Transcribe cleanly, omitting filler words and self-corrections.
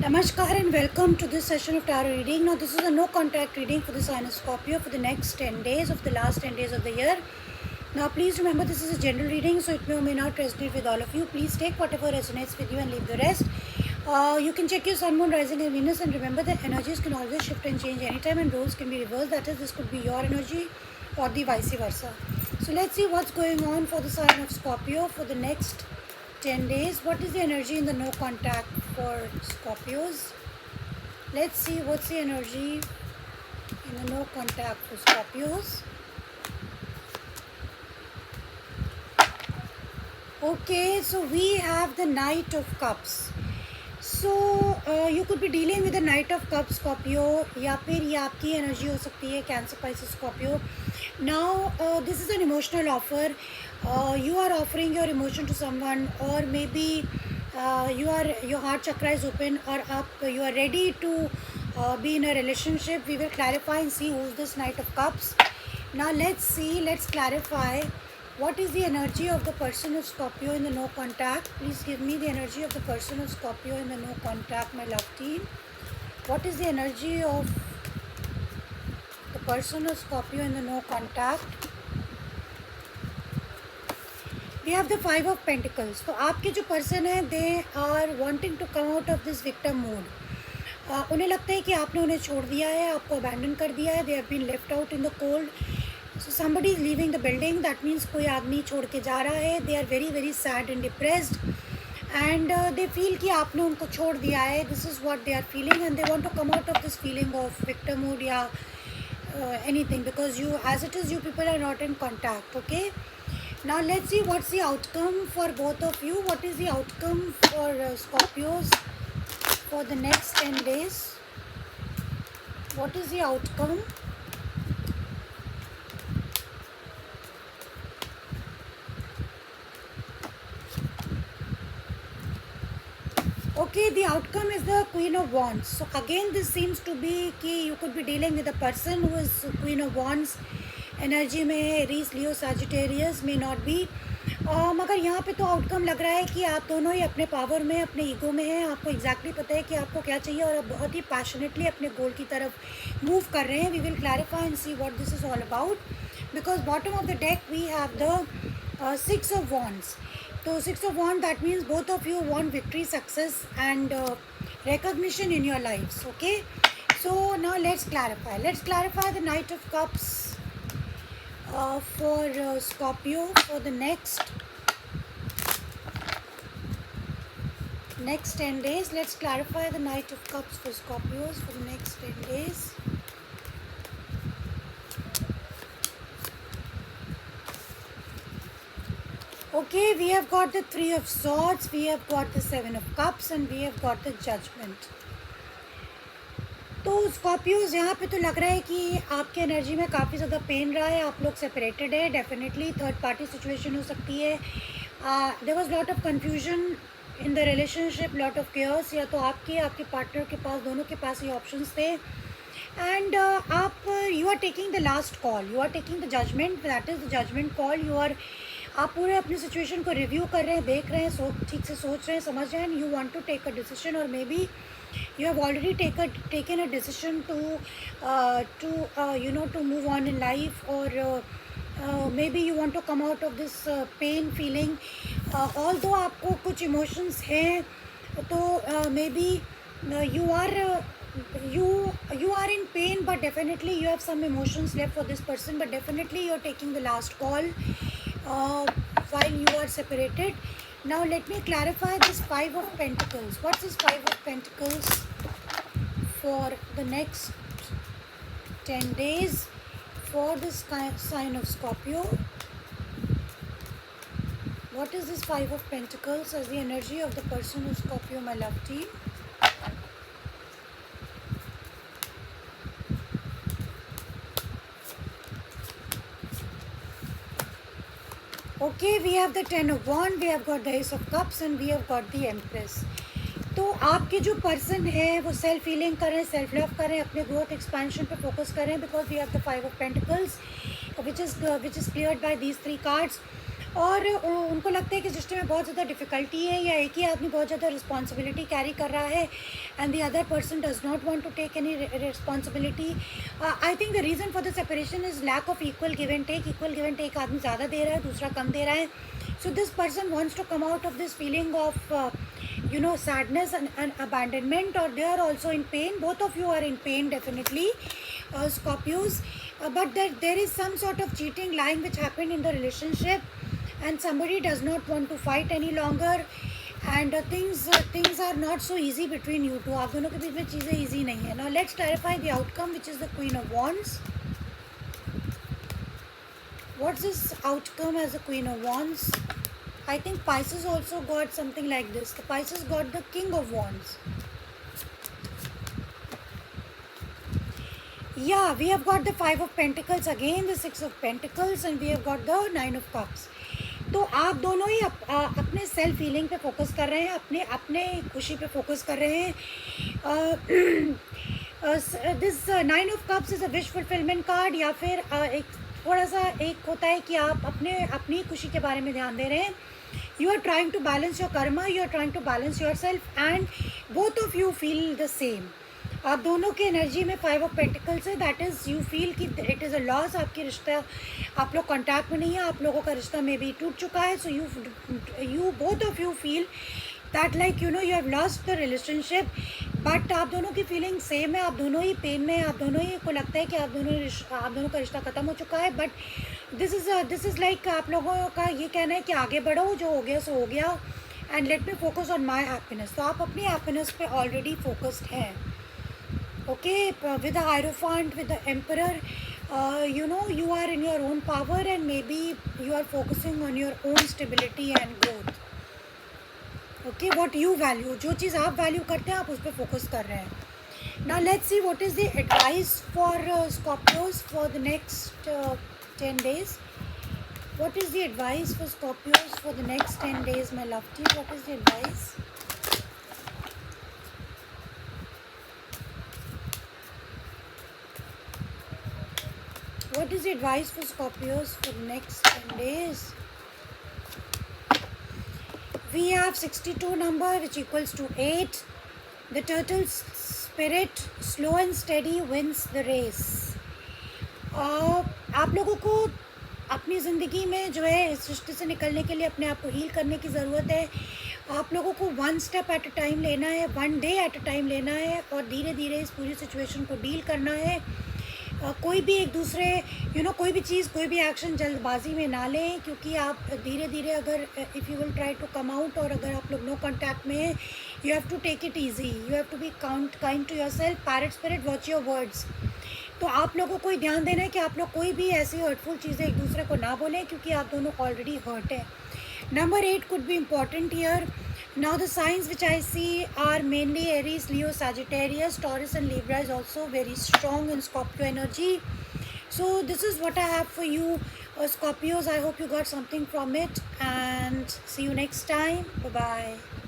Namaskar and welcome to this session of tarot reading. Now this is a no contact reading for the sign of Scorpio for the next 10 days of the last 10 days of the year. Now please remember this is a general reading, so it may or may not resonate with all of you. Please take whatever resonates with you and leave the rest. You can check your sun, moon, rising and Venus, and remember that energies can always shift and change anytime and roles can be reversed. That is, this could be your energy or the vice versa. So let's see what's going on for the sign of Scorpio for the next 10 days. What is the energy in the no contact for Scorpios? Let's see what's the energy in the no contact for Scorpios. Okay, so we have the Knight of Cups. So you could be dealing with the Knight of Cups, Scorpio, या फिर ये आपकी energy हो सकती है Cancer, Pisces, Scorpio. Now this is an emotional offer. You are offering your emotion to someone, or maybe your heart chakra is open, or you are ready to be in a relationship. We will clarify and see who's this Knight of Cups. Now let's clarify. What is the energy of the person of Scorpio in the no contact? Please give me the energy of the person of Scorpio in the no contact, my love team. What is the energy of the person of Scorpio in the no contact? We have the Five of Pentacles. तो आपके जो person है, they are wanting to come out of this victim mode. उन्हें लगता है कि आपने उन्हें छोड़ दिया है, आपको abandon कर दिया है. They have been left out in the cold. So somebody is leaving the building. That means कोई आदमी छोड़ के जा रहा है. They are very very sad and depressed, and they feel कि आपने उनको छोड़ दिया है. This is what they are feeling, and they want to come out of this feeling of victim mood या anything, because you, as it is, you people are not in contact. Okay. Now let's see what's the outcome for both of you. What is the outcome for Scorpios for the next 10 days? What is the outcome? Okay, the outcome is the Queen of Wands. So again, this seems to be कि you could be dealing with a person who is Queen of Wands. Energy में है Aries, Leo, Sagittarius, may not be. मगर यहाँ पे तो outcome लग रहा है कि आप दोनों ही अपने पावर में, अपने ईगो में हैं. आपको एग्जैक्टली पता है कि आपको क्या चाहिए और आप बहुत ही पैशनेटली अपने गोल की तरफ मूव कर रहे हैं. We will clarify and see what this is all about, because bottom of the deck we have the six of wands. तो six of wand, that means both of you want victory, success and recognition in your lives. Okay, so now let's clarify the Knight of Cups for Scorpio for the next 10 days. Let's clarify the Knight of Cups for Scorpios for the next 10 days. Okay, we have got the Three of Swords, we have got the Seven of Cups, and we have got the Judgment. तो Scorpios यहाँ पे तो लग रहा है कि आपके energy में काफ़ी ज़्यादा पेन रहा है. आप लोग सेपरेटेड है. डेफिनेटली थर्ड पार्टी सिचुएशन हो सकती है. There was lot of confusion in the relationship, lot of cares. या तो आपके पार्टनर के पास, दोनों के पास ये ऑप्शंस थे. एंड आप you are taking the last call, you are taking the judgement, that is the judgement call. आप पूरे अपनी सिचुएशन को रिव्यू कर रहे हैं, देख रहे हैं, ठीक से सोच रहे हैं, समझ रहे हैं. You want to take a decision, और may be you have already taken a decision to move on in life, or maybe you want to come out of this pain feeling. Although आपको कुछ emotions हैं, तो maybe you are in pain, but definitely you have some emotions left for this person, but definitely you are taking the last call while you are separated. Now let me clarify this Five of Pentacles. What's this Five of Pentacles for the next 10 days for this sign of Scorpio? What is this Five of Pentacles as the energy of the person of Scorpio, my love team? Okay, we have the Ten of Wands, we have got the Ace of Cups, and we have got the Empress. तो आपके जो person है वो self healing कर रहे हैं, self love कर रहे हैं, अपने ग्रोथ एक्सपेंशन पे फोकस कर रहे हैं, because we have the Five of Pentacles, which is cleared by these three cards. और उनको लगता है कि सिस्टम में बहुत ज़्यादा डिफ़िकल्टी है, या एक ही आदमी बहुत ज़्यादा रिस्पॉन्सिबिलिटी कैरी कर रहा है and the other person does not want to take any responsibility. I think the reason for the separation is lack of equal give and take. Equal give and take, आदमी ज़्यादा दे रहा है, दूसरा कम दे रहा है. So this person wants to come out of this feeling of sadness and abandonment, or they are also in pain. Both of you are in pain definitely, Scorpios. But there is some sort of cheating, lying which happened in the relationship, and somebody does not want to fight any longer, and things are not so easy between you two. आप दोनों के बीच में चीज़ें easy नहीं है. Now let's clarify the outcome, which is the Queen of Wands. What's this outcome as the Queen of Wands? I think Pisces also got something like this. The Pisces got the King of Wands. Yeah, we have got the Five of Pentacles again, the Six of Pentacles, and we have got the Nine of Cups. तो आप दोनों ही अपने self healing पे focus कर रहे हैं, अपने खुशी पे फोकस कर रहे हैं. This nine of cups is a wish fulfilment card, या फिर एक थोड़ा सा एक होता है कि आप अपनी खुशी के बारे में ध्यान दे रहे हैं. You are trying to balance your karma, you are trying to balance yourself, and both of you feel the same. आप दोनों की एनर्जी में फाइव ऑफ पेंटिकल्स है. दैट इज़ यू फील कि इट इज़ अ लॉस. आपकी रिश्ता, आप लोग कॉन्टैक्ट में नहीं है, आप लोगों का रिश्ता में भी टूट चुका है. So you both of you feel that like you have lost the relationship. But आप दोनों की फीलिंग सेम है, आप दोनों ही पेन में, आप दोनों ही को लगता है कि आप दोनों का रिश्ता ख़त्म हो चुका है. बट दिस इज़ लाइक आप लोगों का ये कहना है कि आगे बढ़ो, जो हो गया सो हो गया, and let me focus on my happiness. तो आप अपनी हैप्पीनेस पे ऑलरेडी फोकस्ड हैं. Okay, with the Hierophant, with the Emperor, you are in your own power, and maybe you are focusing on your own stability and growth. Okay, what you value, जो चीज़ आप value करते हैं, आप उस पर focus कर रहे हैं. Now let's see what is the advice for Scorpios for the next 10 days. What is the advice for Scorpios for the next 10 days, my love team? What is the advice? What is the advice for Scorpios for the next 10 days? We have 62 number, which equals to 8. The turtle spirit, slow and steady, wins the race. आप लोगों को अपनी ज़िंदगी में जो है इस रिश्ते से निकलने के लिए अपने आप को हील करने की ज़रूरत है. आप लोगों को one step at a time लेना है, one day at a time लेना है, और धीरे धीरे इस पूरी सिचुएशन को डील करना है. कोई भी एक दूसरे कोई भी चीज़, कोई भी एक्शन जल्दबाजी में ना लें, क्योंकि आप धीरे धीरे अगर if you will try to come out, और अगर आप लोग नो कॉन्टैक्ट में हैं, you have to take it easy, you have to be kind to yourself. Parrot spirit, watch your words. तो आप लोगों को ध्यान देना है कि आप लोग कोई भी ऐसी हर्टफुल चीज़ें एक दूसरे को ना बोलें, क्योंकि आप दोनों ऑलरेडी हर्ट हैं. Number 8 could be important here. Now the signs which I see are mainly Aries, Leo, Sagittarius. Taurus and Libra is also very strong in Scorpio energy. So this is what I have for you, Scorpios. I hope you got something from it, and see you next time. Bye bye.